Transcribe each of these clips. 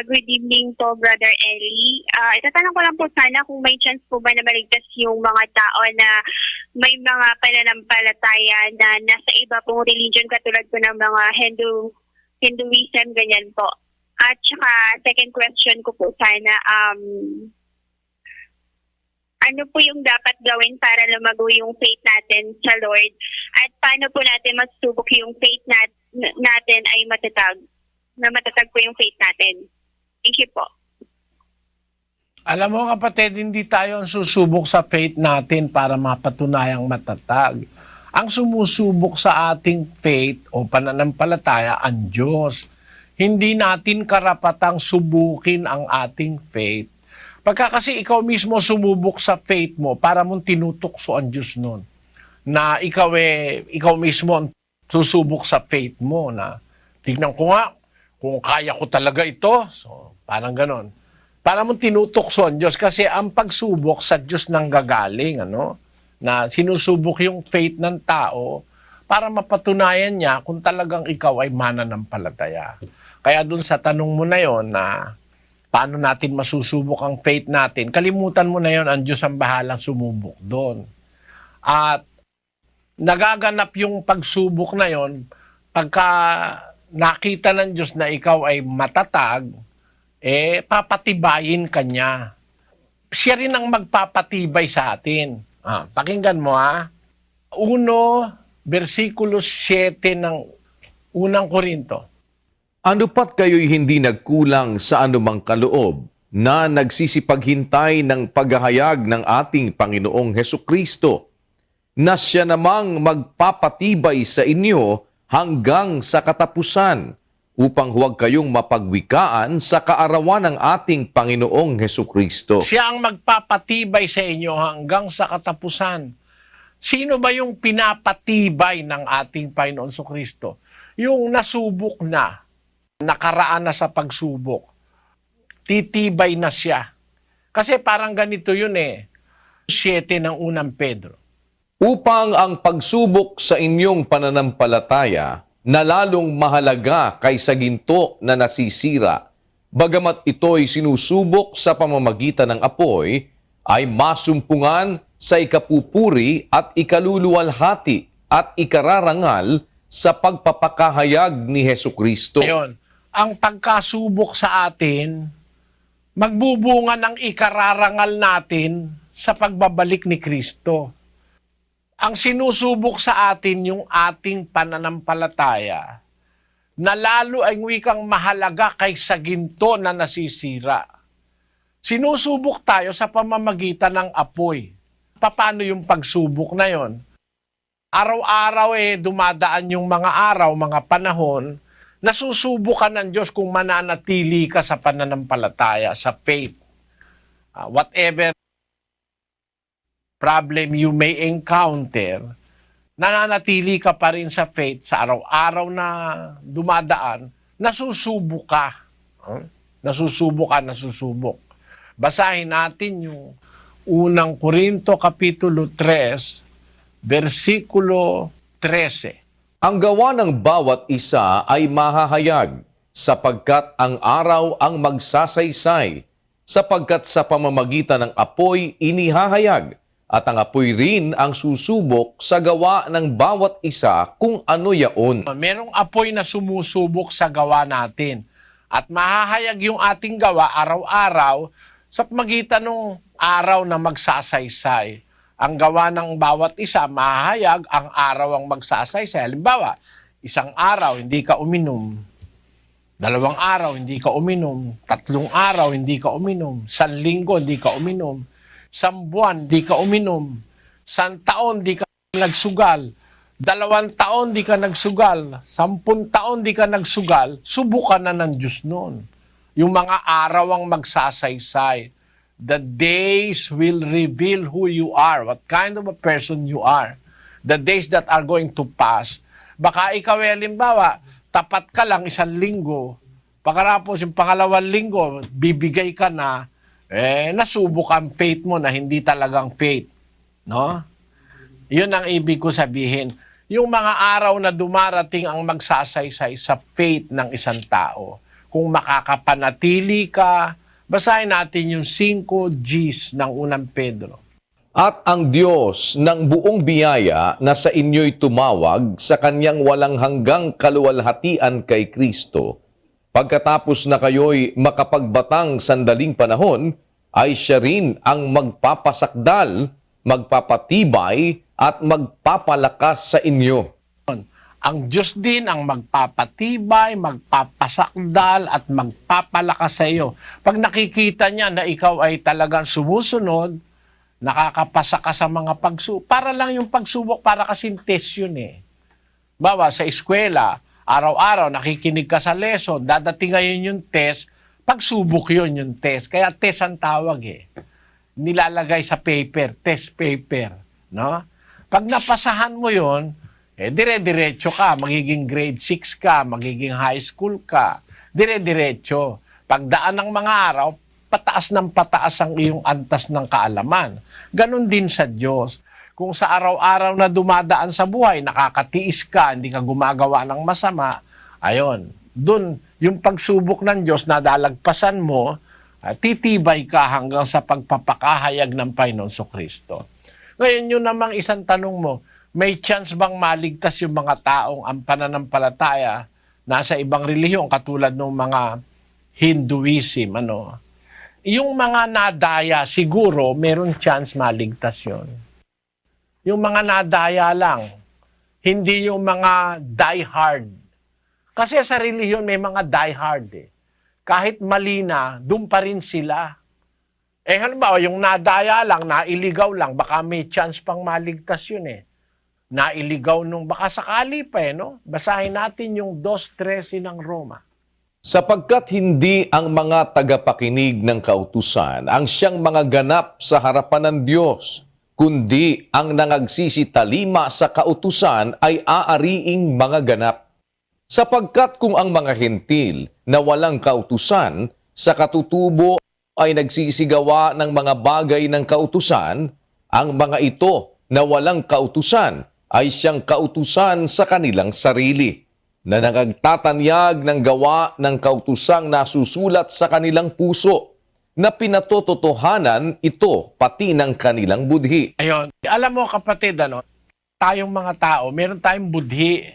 Good evening po, Brother Eli. Itatanong ko lang po sana kung may chance po ba na maligtas yung mga tao na may mga pananampalataya na nasa iba pong religion katulad po ng mga Hinduism, ganyan po. At saka, second question ko po sana, ano po yung dapat gawin para lumago yung faith natin sa Lord? At paano po natin masubok yung faith natin ay matatag? Na matatag po yung faith natin. Thank you po. Alam mo kapatid, hindi tayo ang susubok sa faith natin para mapatunayang matatag. Ang sumusubok sa ating faith o pananampalataya ang Diyos. Hindi natin karapatang subukin ang ating faith. Pagka kasi ikaw mismo sumubok sa faith mo, para mong tinutokso ang Diyos nun. Na ikaw mismo ang susubok sa faith mo na tignan ko nga, kung kaya ko talaga ito, so parang ganon. Para mong tinutokso ang Diyos kasi ang pagsubok sa Diyos nang gagaling, na sinusubok yung faith ng tao para mapatunayan niya kung talagang ikaw ay mananampalataya. Kaya dun sa tanong mo na yon na paano natin masusubok ang faith natin, kalimutan mo na yon, ang Diyos ang bahalang sumubok doon. At nagaganap yung pagsubok na yon pagka nakita ng Diyos na ikaw ay matatag, papatibayin ka niya. Siya rin ang magpapatibay sa atin. Pakinggan mo 1 versikulo 7 ng unang Korinto. Ano pat kayo'y hindi nagkulang sa anumang kaloob na nagsisipaghintay ng paghahayag ng ating Panginoong Hesukristo, na siya namang magpapatibay sa inyo hanggang sa katapusan, upang huwag kayong mapagwikaan sa kaarawan ng ating Panginoong Hesukristo. Siya ang magpapatibay sa inyo hanggang sa katapusan. Sino ba yung pinapatibay ng ating Panginoon Hesukristo? Yung nasubok na, nakaraan na sa pagsubok. Titibay na siya. Kasi parang ganito yun 7 ng unang Pedro. Upang ang pagsubok sa inyong pananampalataya na lalong mahalaga kaysa ginto na nasisira, bagamat ito'y sinusubok sa pamamagitan ng apoy, ay masumpungan sa ikapupuri at ikaluluwalhati at ikararangal sa pagpapakahayag ni Hesukristo. Ngayon, ang pagkasubok sa atin, magbubunga ng ikararangal natin sa pagbabalik ni Kristo. Ang sinusubok sa atin yung ating pananampalataya na lalo ay wikang mahalaga kaysa ginto na nasisira. Sinusubok tayo sa pamamagitan ng apoy. Paano yung pagsubok na yon? Araw-araw dumadaan yung mga araw, mga panahon, nasusubukan ng Diyos kung mananatili ka sa pananampalataya, sa faith. Whatever problem you may encounter, nananatili ka pa rin sa faith sa araw-araw na dumadaan, nasusubok ka. Nasusubok. Basahin natin yung unang Korinto Kapitulo 3, versikulo 13. Ang gawa ng bawat isa ay mahahayag, sapagkat ang araw ang magsasaysay, sapagkat sa pamamagitan ng apoy inihahayag, at ang apoy rin ang susubok sa gawa ng bawat isa kung ano yaon. Merong apoy na sumusubok sa gawa natin. At mahahayag yung ating gawa araw-araw sa pamagitan ng araw na magsasaysay. Ang gawa ng bawat isa, mahahayag, ang araw ang magsasaysay. Halimbawa, isang araw hindi ka uminom. 2 araw hindi ka uminom. 3 araw hindi ka uminom. 1 linggo hindi ka uminom. 1 buwan, di ka uminom. 1 taon, di ka nagsugal. 2 taon, di ka nagsugal. 10 taon, di ka nagsugal. Subukan na ng Diyos noon. Yung mga araw ang magsasaysay. The days will reveal who you are, what kind of a person you are. The days that are going to pass. Baka ikaw, halimbawa, tapat ka lang 1 linggo. Pagkatapos yung 2 linggo, bibigay ka na, nasubok ang faith mo na hindi talagang faith. No? Yun ang ibig ko sabihin. Yung mga araw na dumarating ang magsasaysay sa faith ng isang tao. kung makakapanatili ka. Basahin natin yung 5 Gs ng unang Pedro. At ang Diyos ng buong biyaya na sa inyo'y tumawag sa kanyang walang hanggang kaluwalhatian kay Kristo, pagkatapos na kayo'y makapagbatang sandaling panahon, ay siya rin ang magpapasakdal, magpapatibay, at magpapalakas sa inyo. Ang Diyos din ang magpapatibay, magpapasakdal, at magpapalakas sa iyo. Pag nakikita niya na ikaw ay talagang sumusunod, nakakapasa ka sa mga pagsubok. Para lang yung pagsubok, para kasing test yun eh. Bawa sa eskwela, araw-araw nakikinig ka sa lesson, dadating ngayon yung test, pagsubok yun yung test. Kaya test ang tawag eh. Nilalagay sa paper, test paper. No? Pag napasahan mo yun, dire-diretso ka, magiging grade 6 ka, magiging high school ka, dire-diretso. Pagdaan ng mga araw, pataas ng pataas ang iyong antas ng kaalaman. Ganon din sa Diyos. Kung sa araw-araw na dumadaan sa buhay, nakakatiis ka, hindi ka gumagawa ng masama, ayon, dun, yung pagsubok ng Diyos na dalagpasan mo, titibay ka hanggang sa pagpapakahayag ng Panginoon Kristo. Ngayon, yun namang isang tanong mo, may chance bang maligtas yung mga taong ang pananampalataya nasa ibang relihiyon katulad ng mga Hinduism, ano? Yung mga nadaya, siguro, meron chance maligtas yun. Yung mga nadaya lang, hindi yung mga die-hard. Kasi sa relihiyon may mga die-hard eh. Kahit mali na, doon pa rin sila. Eh halimbawa, yung nadaya lang, nailigaw lang, baka may chance pang maligtas yun eh. Nailigaw nung, baka sakali pa eh, no? Basahin natin yung 2:13 ng Roma. Sapagkat hindi ang mga tagapakinig ng kautusan ang siyang mga ganap sa harapan ng Diyos, kundi ang nangagsisitalima sa kautusan ay aariing mga ganap. Sapagkat kung ang mga hentil na walang kautusan sa katutubo ay nagsisigawa ng mga bagay ng kautusan, ang mga ito na walang kautusan ay siyang kautusan sa kanilang sarili, na nagtatanyag ng gawa ng kautusang nasusulat sa kanilang puso, na pinatototohanan ito pati ng kanilang budhi. Ayun. Alam mo kapatid, ano, tayong mga tao, meron tayong budhi.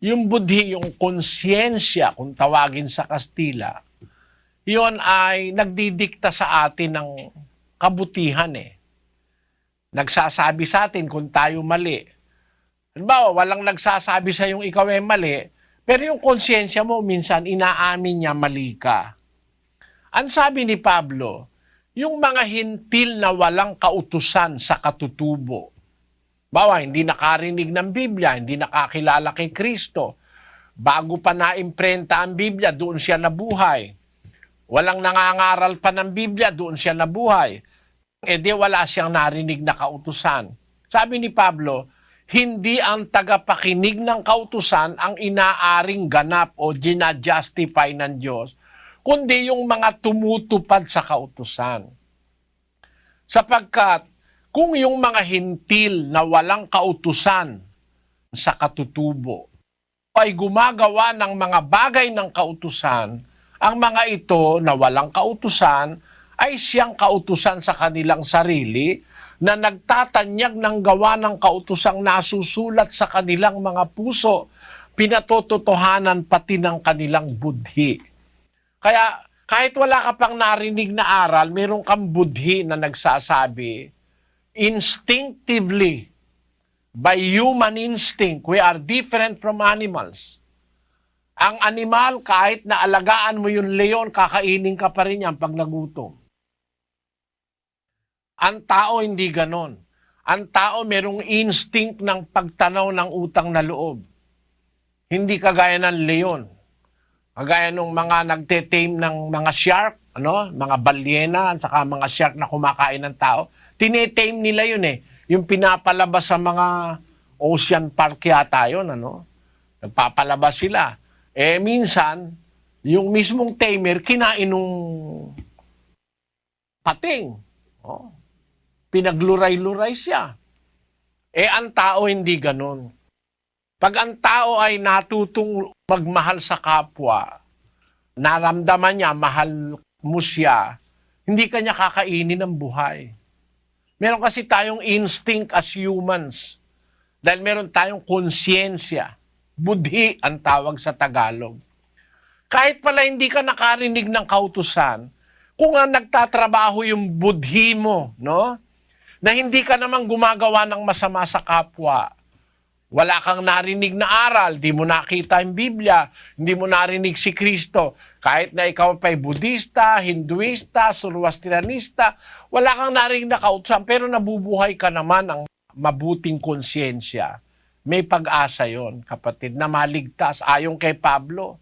Yung budhi, yung konsyensya, kung tawagin sa Kastila, yon ay nagdidikta sa atin ng kabutihan eh. Nagsasabi sa atin kung tayo mali. Halimbawa, walang nagsasabi sa yung ikaw ay mali, pero yung konsyensya mo, minsan inaamin niya mali ka. Ang sabi ni Pablo, yung mga hintil na walang kautusan sa katutubo, bawa, hindi nakarinig ng Biblia, hindi nakakilala kay Kristo, bago pa naimprenta ang Biblia, doon siya nabuhay. Walang nangangaral pa ng Biblia, doon siya nabuhay. Eh di wala siyang narinig na kautusan. Sabi ni Pablo, hindi ang tagapakinig ng kautusan ang inaaring ganap o ginajustify ng Diyos, kundi yung mga tumutupad sa kautusan. Sapagkat kung yung mga hintil na walang kautusan sa katutubo ay gumagawa ng mga bagay ng kautusan, ang mga ito na walang kautusan ay siyang kautusan sa kanilang sarili na nagtatanyag ng gawa ng kautusang nasusulat sa kanilang mga puso, pinatototohanan pati ng kanilang budhi. Kaya kahit wala ka pang narinig na aral, meron kang budhi na nagsasabi, instinctively, by human instinct, we are different from animals. Ang animal, kahit na alagaan mo yung leon, kakainin ka pa rin yan pag nagutom. Ang tao hindi ganon. Ang tao merong instinct ng pagtanaw ng utang na loob. Hindi kagaya ng leon. Kagaya nung mga nagte-tame ng mga shark, ano, mga balyena, at saka mga shark na kumakain ng tao. Tinetame nila yun eh. Yung pinapalabas sa mga ocean park yata yun, ano. Nagpapalabas sila. Eh minsan, yung mismong tamer, kinain nung pating. Oh. Pinagluray-luray siya. Eh ang tao hindi ganon. Pag ang tao ay natutong magmahal sa kapwa, naramdaman niya, mahal mo siya, hindi ka niya kakainin ng buhay. Meron kasi tayong instinct as humans. Dahil meron tayong konsyensya. Budhi ang tawag sa Tagalog. Kahit pala hindi ka nakarinig ng kautusan, kung nga nagtatrabaho yung budhi mo, no? Na hindi ka naman gumagawa ng masama sa kapwa, wala kang narinig na aral, di mo nakita yung Biblia, hindi mo narinig si Kristo, kahit na ikaw pa'y Budista, Hinduista, Zoroastrianista, wala kang narinig na kautusan, pero nabubuhay ka naman ng mabuting konsyensya. May pag-asa yon, kapatid, na maligtas. Ayon kay Pablo,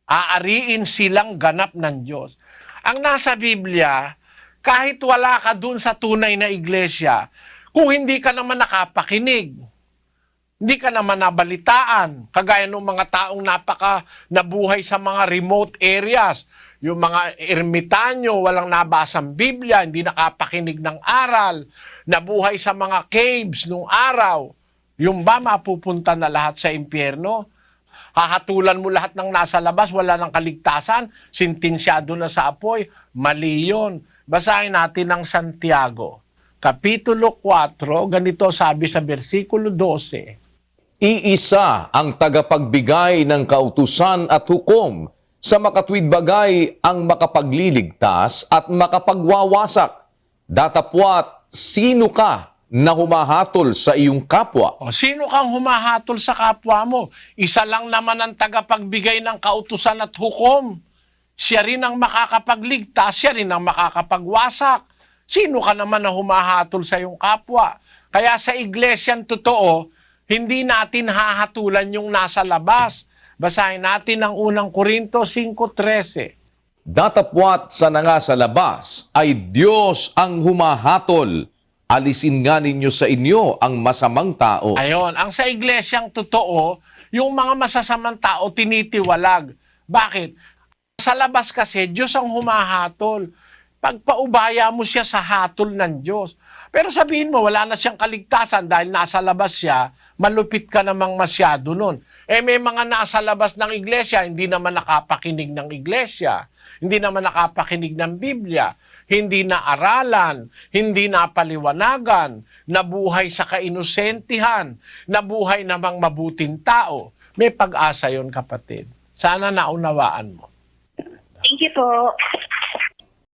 aariin silang ganap ng Diyos. Ang nasa Biblia, kahit wala ka dun sa tunay na iglesia, kung hindi ka naman nakapakinig, hindi ka naman nabalitaan, kagaya ng mga taong nabuhay sa mga remote areas, yung mga ermitanyo, walang nabasang Biblia, hindi nakapakinig ng aral, nabuhay sa mga caves nung araw, yung ba mapupunta na lahat sa impyerno? Hahatulan mo lahat ng nasa labas, wala ng kaligtasan, sintinsyado na sa apoy, mali yun. Basahin natin ang Santiago, Kapitulo 4, ganito sabi sa versikulo 12. Iisa ang tagapagbigay ng kautusan at hukom, sa makatwid bagay ang makapagliligtas at makapagwawasak. Datapwat, sino ka na humahatol sa iyong kapwa? O, sino kang humahatol sa kapwa mo? Isa lang naman ang tagapagbigay ng kautusan at hukom. Siya rin ang makakapagligtas, siya rin ang makakapagwasak. Sino ka naman na humahatol sa iyong kapwa? Kaya sa iglesyang totoo, hindi natin hahatulan yung nasa labas. Basahin natin ang unang Korinto 5:13. Datapwat sa nga sa labas ay Diyos ang humahatol. Alisin nga ninyo sa inyo ang masamang tao. Ayon, ang sa iglesyang totoo, yung mga masasamang tao tinitiwalag. Bakit? Sa labas kasi, Diyos ang humahatol. Pagpaubaya mo siya sa hatol ng Diyos. Pero sabihin mo, wala na siyang kaligtasan dahil nasa labas siya, malupit ka namang masyado nun. May mga nasa labas ng iglesia, hindi naman nakapakinig ng iglesia, hindi naman nakapakinig ng Biblia, hindi na aralan, hindi na paliwanagan, nabuhay sa kainosentihan, nabuhay namang mabuting tao. May pag-asa yon, kapatid. Sana naunawaan mo. Thank you po.